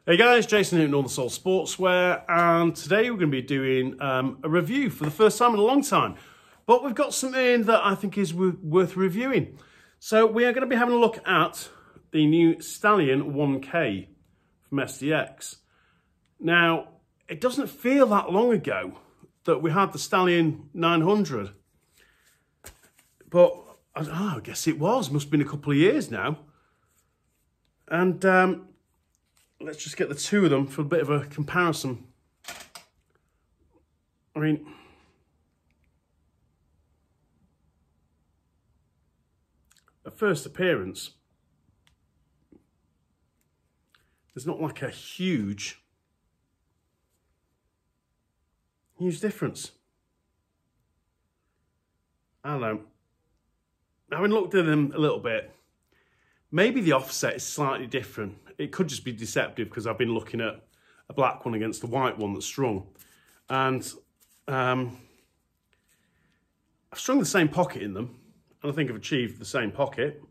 Hey guys, Jason here at Northern Soul Sportswear, and today we're going to be doing a review for the first time in a long time. But we've got something that I think is worth reviewing. So we are going to be having a look at the new Stallion 1K from STX. Now, it doesn't feel that long ago that we had the Stallion 900. But, I guess it must have been a couple of years now. And let's just get the two of them for a bit of a comparison. I mean, at first appearance, there's not like a huge difference. I don't know. Having looked at them a little bit, maybe the offset is slightly different. It could just be deceptive because I've been looking at a black one against a white one that's strung. And I've strung the same pocket in them, and I think I've achieved the same pocket.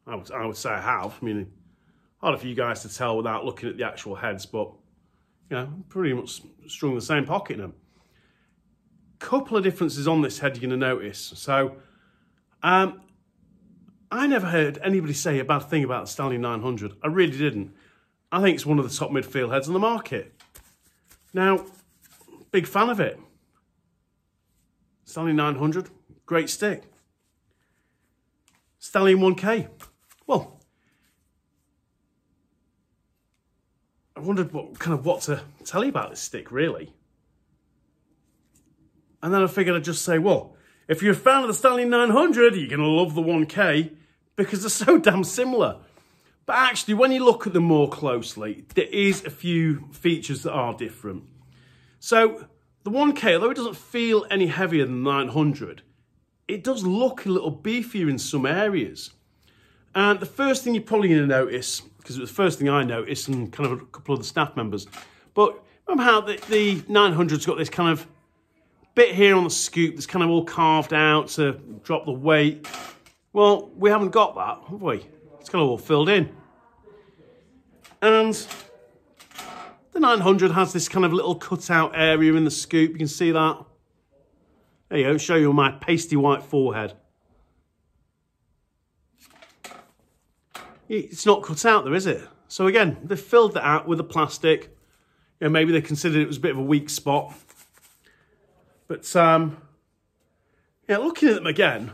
I would say I have. I mean, hard for you guys to tell without looking at the actual heads, but, you know, pretty much strung the same pocket in them. Couple of differences on this head you're going to notice. So, I never heard anybody say a bad thing about the Stallion 900. I really didn't. I think it's one of the top midfield heads on the market. Now, big fan of it. Stallion 900, great stick. Stallion 1K. Well, I wondered what to tell you about this stick, really. And then I figured I'd just say, well, if you're a fan of the Stallion 900, you're going to love the 1K because they're so damn similar. But actually, when you look at them more closely, there is a few features that are different. So the 1K, although it doesn't feel any heavier than the 900, it does look a little beefier in some areas. And the first thing you're probably going to notice, because it was the first thing I noticed and kind of a couple of the staff members, but remember how the 900's got this kind of bit here on the scoop that's kind of all carved out to drop the weight. Well, we haven't got that, have we? It's kind of all filled in. And the 900 has this kind of little cutout area in the scoop. You can see that. There you go, show you my pasty white forehead. It's not cut out there, is it? So again, they filled that out with the plastic. You know, maybe they considered it was a bit of a weak spot. But, yeah, looking at them again,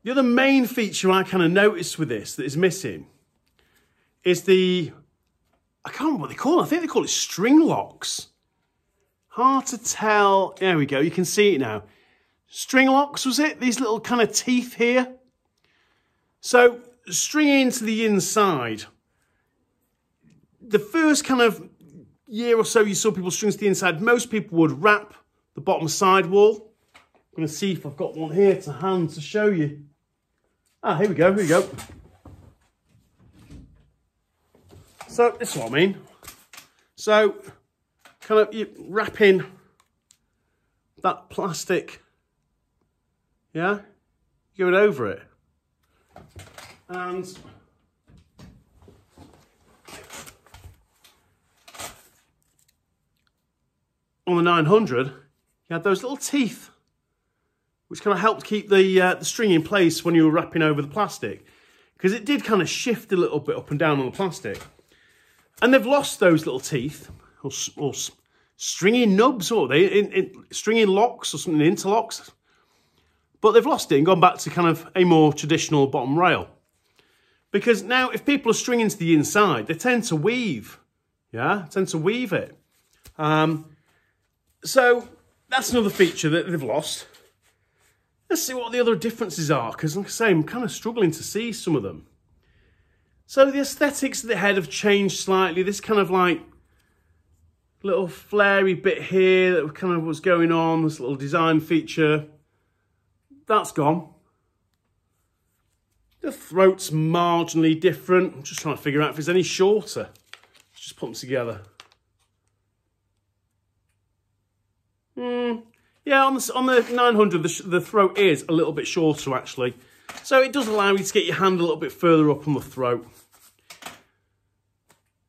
the other main feature I kind of noticed with this that is missing is the, I can't remember what they call it. I think they call it string locks. Hard to tell. There we go. You can see it now. String locks, was it? These little kind of teeth here. So, stringing to the inside, the first kind of year or so you saw people string to the inside, most people would wrap the bottom sidewall. I'm going to see if I've got one here to hand to show you. Ah, here we go, here we go. So, this is what I mean. So, kind of you wrap in that plastic, yeah, going over it. And on the 900, you had those little teeth, which kind of helped keep the string in place when you were wrapping over the plastic, because it did kind of shift a little bit up and down on the plastic. And they've lost those little teeth, or stringy nubs, or stringy locks or something, interlocks. But they've lost it and gone back to kind of a more traditional bottom rail. Because now, if people are stringing to the inside, they tend to weave, yeah, tend to weave it. So that's another feature that they've lost. Let's see what the other differences are, because like I say, I'm kind of struggling to see some of them. So the aesthetics of the head have changed slightly. This kind of like little flary bit here that kind of was going on, this little design feature, that's gone. The throat's marginally different. I'm just trying to figure out if it's any shorter. Let's just put them together. Yeah, on the 900, the throat is a little bit shorter, actually. So it does allow you to get your hand a little bit further up on the throat.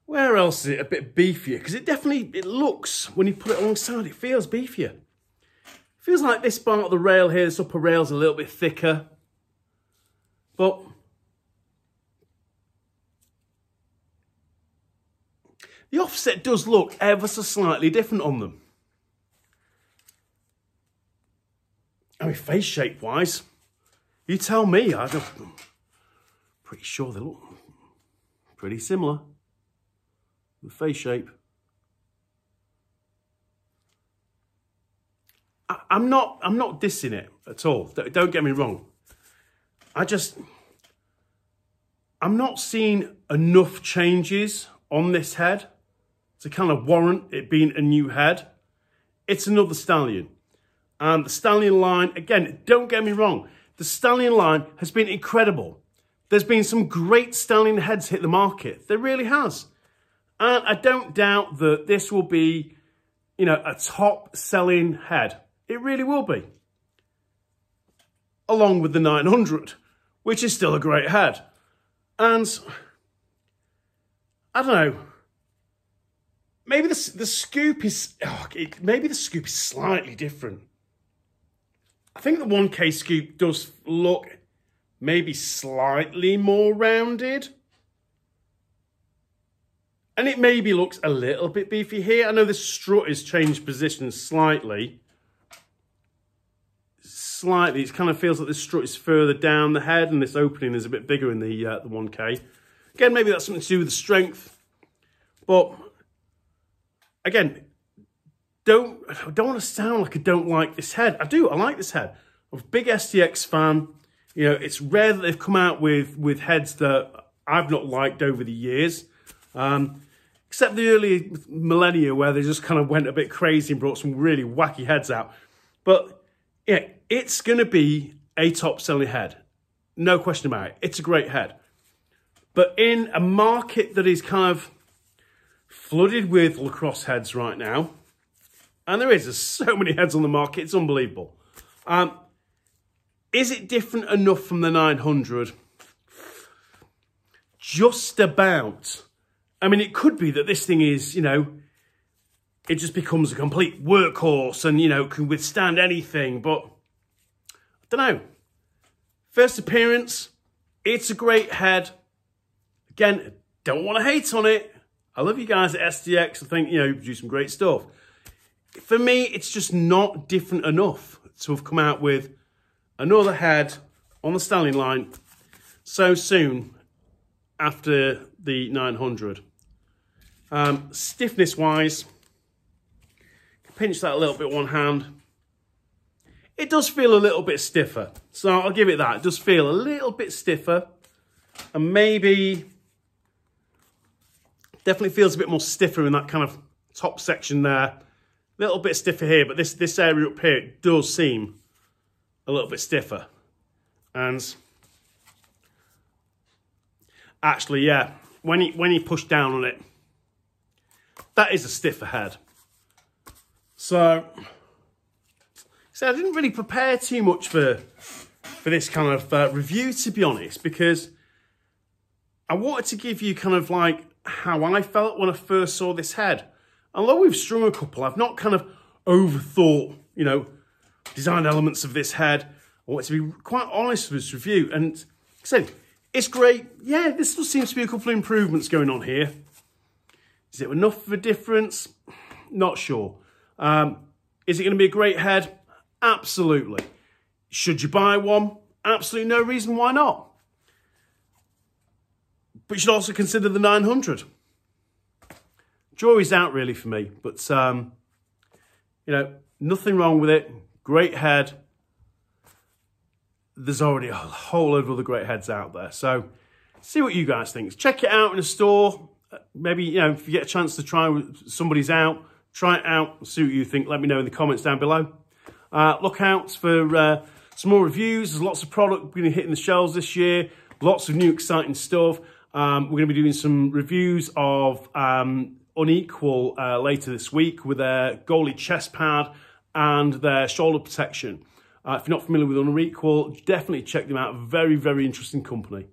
Where else is it a bit beefier? Because it looks, when you put it alongside, it feels beefier. It feels like this part of the rail here, this upper rail's a little bit thicker. But the offset does look ever so slightly different on them. I mean, face shape wise, you tell me. I'm pretty sure they look pretty similar. The face shape. I'm not dissing it at all. Don't get me wrong. I'm not seeing enough changes on this head to kind of warrant it being a new head. It's another Stallion. And the Stallion line, again, don't get me wrong, the Stallion line has been incredible. There's been some great Stallion heads hit the market. There really has. And I don't doubt that this will be, you know, a top-selling head. It really will be. Along with the 900, which is still a great head. And I don't know. Maybe the scoop is maybe the scoop is slightly different. I think the 1K scoop does look maybe slightly more rounded. And it maybe looks a little bit beefy here. I know the strut has changed position slightly. It kind of feels like the strut is further down the head and this opening is a bit bigger in the 1K. Again, maybe that's something to do with the strength. But again, I don't want to sound like I don't like this head. I do, I like this head. I'm a big STX fan. You know, it's rare that they've come out with heads that I've not liked over the years. Except the early millennia where they just kind of went a bit crazy and brought some really wacky heads out. But yeah, it's going to be a top-selling head. No question about it. It's a great head. But in a market that is kind of flooded with lacrosse heads right now, and there's so many heads on the market, it's unbelievable. Is it different enough from the 900? Just about. I mean, it could be that this thing is, you know, it just becomes a complete workhorse and, you know, can withstand anything. But I don't know. First appearance, it's a great head. Again, don't want to hate on it. I love you guys at STX. I think, you know, you produce some great stuff. For me, it's just not different enough to have come out with another head on the Stallion line so soon after the 900. Stiffness wise, pinch that a little bit with one hand. It does feel a little bit stiffer, so I'll give it that. It does feel a little bit stiffer, and maybe definitely feels a bit more stiffer in that kind of top section there. A little bit stiffer here, but this area up here, it does seem a little bit stiffer. And actually, yeah, when you push down on it, that is a stiffer head. So I didn't really prepare too much for this kind of review, to be honest, because I wanted to give you kind of like how I felt when I first saw this head. Although we've strung a couple, I've not kind of overthought, you know, design elements of this head. I want to be quite honest with this review. And like I said, it's great. Yeah, there still seems to be a couple of improvements going on here. Is it enough of a difference? Not sure. Is it going to be a great head? Absolutely. Should you buy one? Absolutely no reason why not. But you should also consider the 900. Jury's out really for me. But, you know, nothing wrong with it. Great head. There's already a whole load of other great heads out there. So see what you guys think. Check it out in a store. Maybe, you know, if you get a chance to try somebody's out, try it out, see what you think. Let me know in the comments down below. Look out for some more reviews. There's lots of product going to hit in the shelves this year. Lots of new exciting stuff. We're going to be doing some reviews of Unequal later this week with their goalie chest pad and their shoulder protection. If you're not familiar with Unequal, definitely check them out. Very, very interesting company.